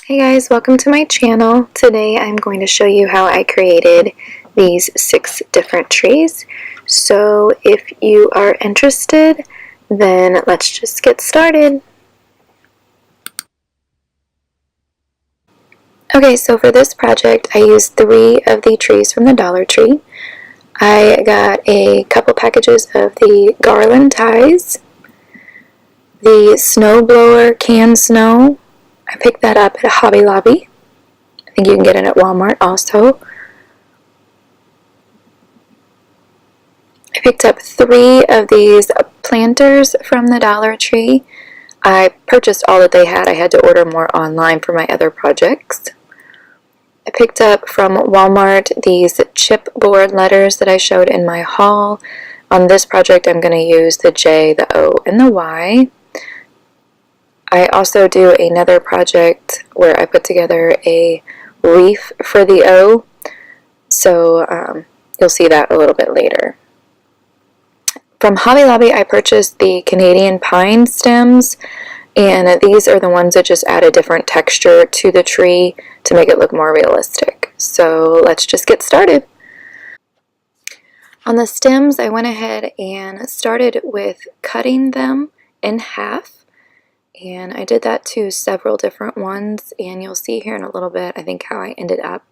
Hey guys, welcome to my channel. Today I'm going to show you how I created these 6 different trees. So if you are interested, then let's just get started. Okay, so for this project I used 3 of the trees from the Dollar Tree. I got a couple packages of the garland ties, the snow blower canned snow. I picked that up at Hobby Lobby. I think you can get it at Walmart also. I picked up 3 of these planters from the Dollar Tree. I purchased all that they had. I had to order more online for my other projects. I picked up from Walmart these chipboard letters that I showed in my haul. On this project I'm going to use the J, the O, and the Y. I also do another project where I put together a wreath for the O, so you'll see that a little bit later. From Hobby Lobby I purchased the Canadian pine stems, and these are the ones that just add a different texture to the tree to make it look more realistic. So let's just get started. On the stems I went ahead and started with cutting them in half. And I did that to several different ones, and you'll see here in a little bit, I think, how I ended up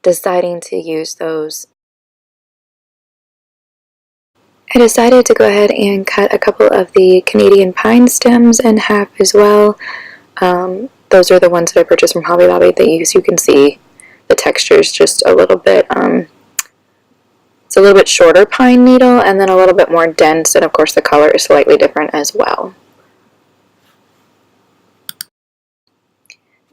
deciding to use those. I decided to go ahead and cut a couple of the Canadian pine stems in half as well. Those are the ones that I purchased from Hobby Lobby. You can see the texture is just a little bit, it's a little bit shorter pine needle and then a little bit more dense, and of course the color is slightly different as well.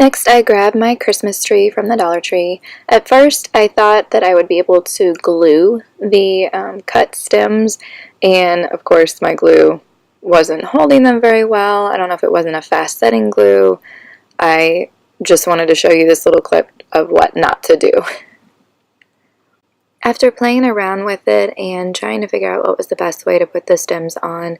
Next, I grabbed my Christmas tree from the Dollar Tree. At first, I thought that I would be able to glue the cut stems, and of course my glue wasn't holding them very well. I don't know if it wasn't a fast-setting glue. I just wanted to show you this little clip of what not to do. After playing around with it and trying to figure out what was the best way to put the stems on,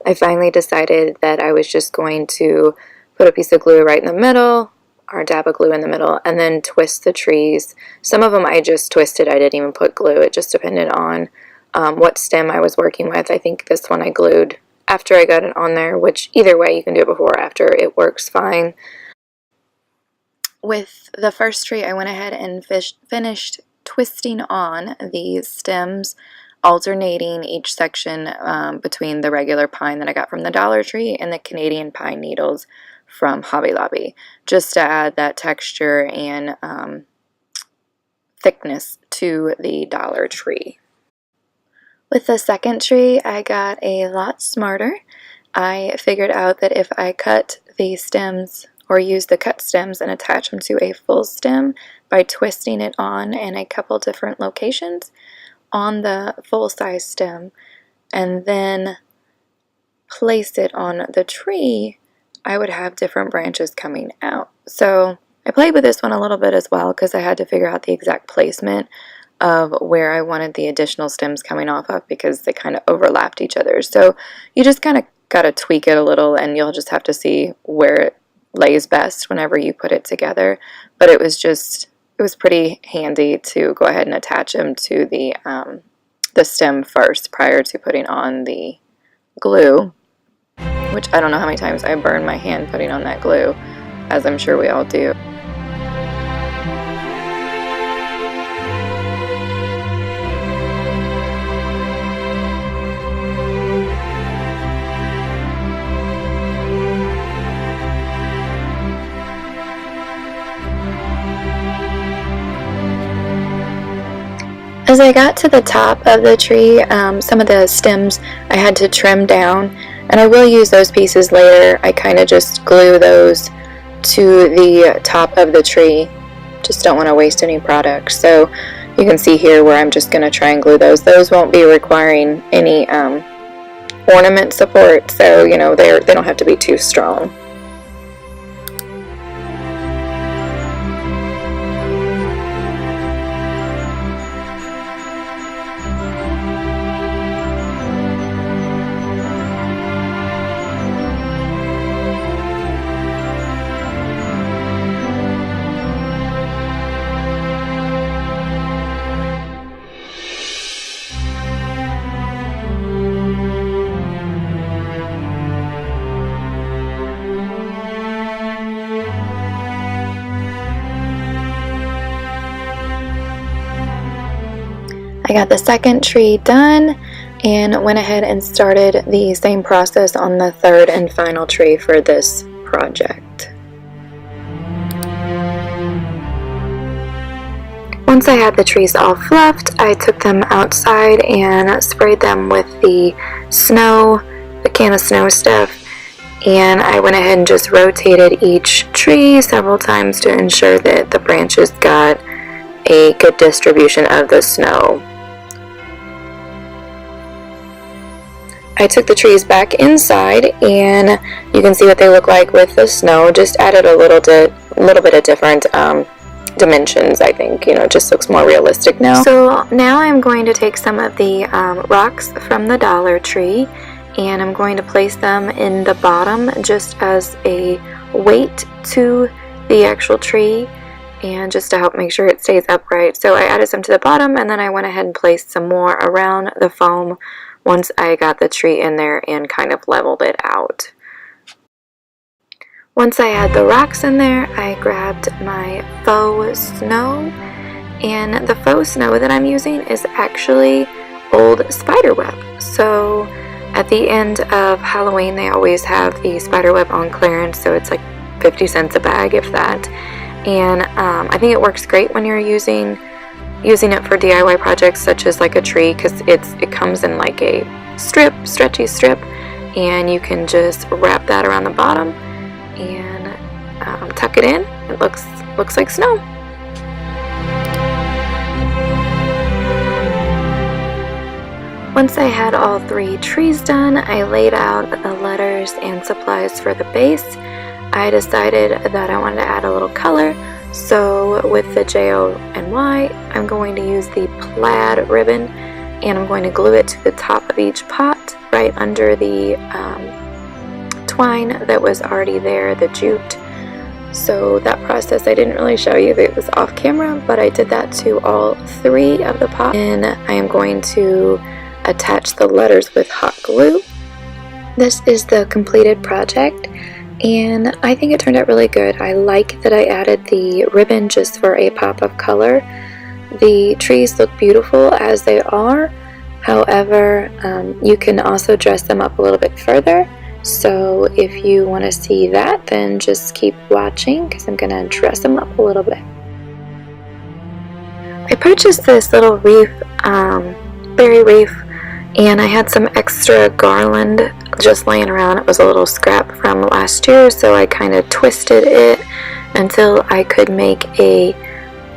I finally decided that I was just going to put a piece of glue right in the middle, or dab of glue in the middle, and then twist the trees. Some of them I just twisted, I didn't even put glue. It just depended on what stem I was working with. I think this one I glued after I got it on there, which either way you can do it before or after, it works fine. With the first tree I went ahead and finished twisting on these stems, alternating each section between the regular pine that I got from the Dollar Tree and the Canadian pine needles from Hobby Lobby, just to add that texture and thickness to the Dollar Tree. With the second tree, I got a lot smarter. I figured out that if I cut the stems or use the cut stems and attach them to a full stem by twisting it on in a couple different locations on the full-size stem and then place it on the tree, I would have different branches coming out. So I played with this one a little bit as well because I had to figure out the exact placement of where I wanted the additional stems coming off of because they kind of overlapped each other. So you just kind of got to tweak it a little, and you'll just have to see where it lays best whenever you put it together. But it was pretty handy to go ahead and attach them to the stem first prior to putting on the glue, which I don't know how many times I burned my hand putting on that glue, as I'm sure we all do. As I got to the top of the tree, some of the stems I had to trim down, and I will use those pieces later. I kind of just glue those to the top of the tree. Just don't want to waste any product. So you can see here where I'm just going to try and glue those. Those won't be requiring any ornament support, so you know they don't have to be too strong. I got the second tree done and went ahead and started the same process on the third and final tree for this project. Once I had the trees all fluffed, I took them outside and sprayed them with the can of snow stuff, and I went ahead and just rotated each tree several times to ensure that the branches got a good distribution of the snow. I took the trees back inside and you can see what they look like with the snow. Just added a little bit of different dimensions, I think. You know, it just looks more realistic now. So now I'm going to take some of the rocks from the Dollar Tree and I'm going to place them in the bottom just as a weight to the actual tree and just to help make sure it stays upright. So I added some to the bottom and then I went ahead and placed some more around the foam once I got the tree in there and kind of leveled it out. Once I had the rocks in there, I grabbed my faux snow, and the faux snow that I'm using is actually old spider web. So at the end of Halloween they always have the spider web on clearance, so it's like 50 cents a bag, if that. And I think it works great when you're using it for DIY projects such as like a tree, because it comes in like a stretchy strip, and you can just wrap that around the bottom and tuck it in. It looks like snow. Once I had all 3 trees done, I laid out the letters and supplies for the base. I decided that I wanted to add a little color. So with the JONY, I'm going to use the plaid ribbon and I'm going to glue it to the top of each pot right under the twine that was already there, the jute. So that process I didn't really show you, it was off camera, but I did that to all 3 of the pots. And I am going to attach the letters with hot glue. This is the completed project. And I think it turned out really good. I like that I added the ribbon just for a pop of color. The trees look beautiful as they are. However, you can also dress them up a little bit further. So if you want to see that, then just keep watching because I'm going to dress them up a little bit. I purchased this little wreath, berry wreath, and I had some extra garland just laying around. It was a little scrap from last year, so I kind of twisted it until I could make a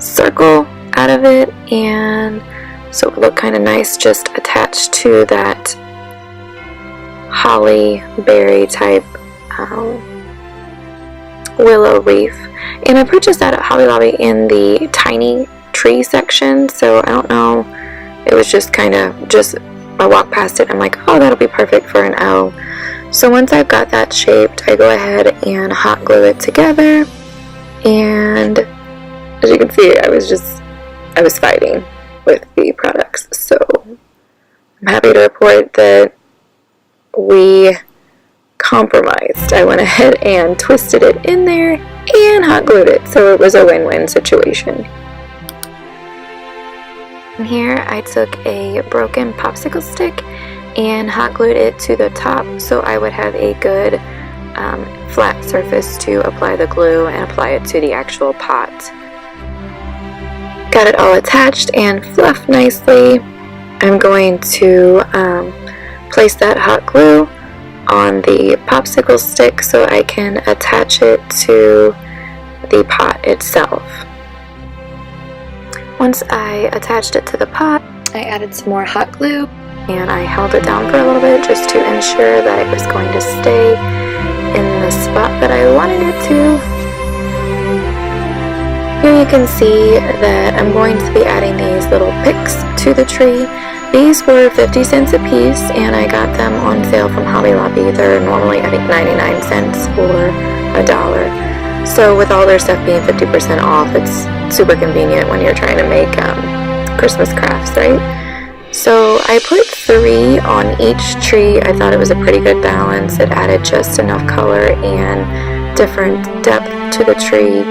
circle out of it, and so it would look kind of nice just attached to that holly berry type willow wreath. And I purchased that at Hobby Lobby in the tiny tree section, so I don't know, it was just kind of I walked past it, I'm like, oh, that'll be perfect for an O. So once I've got that shaped, I go ahead and hot glue it together, and as you can see, I was fighting with the products. So I'm happy to report that we compromised. I went ahead and twisted it in there and hot glued it, so it was a win-win situation. And here I took a broken popsicle stick and hot glued it to the top so I would have a good flat surface to apply the glue and apply it to the actual pot. Got it all attached and fluffed nicely. I'm going to place that hot glue on the popsicle stick so I can attach it to the pot itself. Once I attached it to the pot, I added some more hot glue and I held it down for a little bit just to ensure that it was going to stay in the spot that I wanted it to. Here you can see that I'm going to be adding these little picks to the tree. These were 50 cents a piece and I got them on sale from Hobby Lobby. They're normally I think 99 cents or $1. So with all their stuff being 50% off, it's super convenient when you're trying to make Christmas crafts, right? So I put 3 on each tree. I thought it was a pretty good balance. It added just enough color and different depth to the tree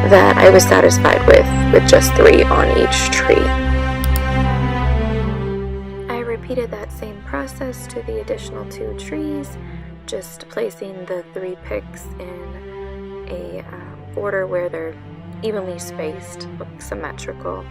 that I was satisfied with just 3 on each tree. us to the additional 2 trees, just placing the 3 picks in a order where they're evenly spaced, like symmetrical.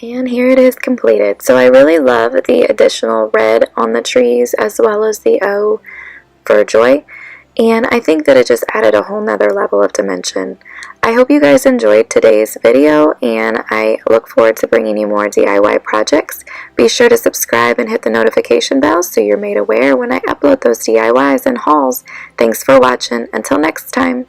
And here it is completed. So I really love the additional red on the trees as well as the O for joy. And I think that it just added a whole nother level of dimension. I hope you guys enjoyed today's video, and I look forward to bringing you more DIY projects. Be sure to subscribe and hit the notification bell so you're made aware when I upload those DIYs and hauls. Thanks for watching. Until next time.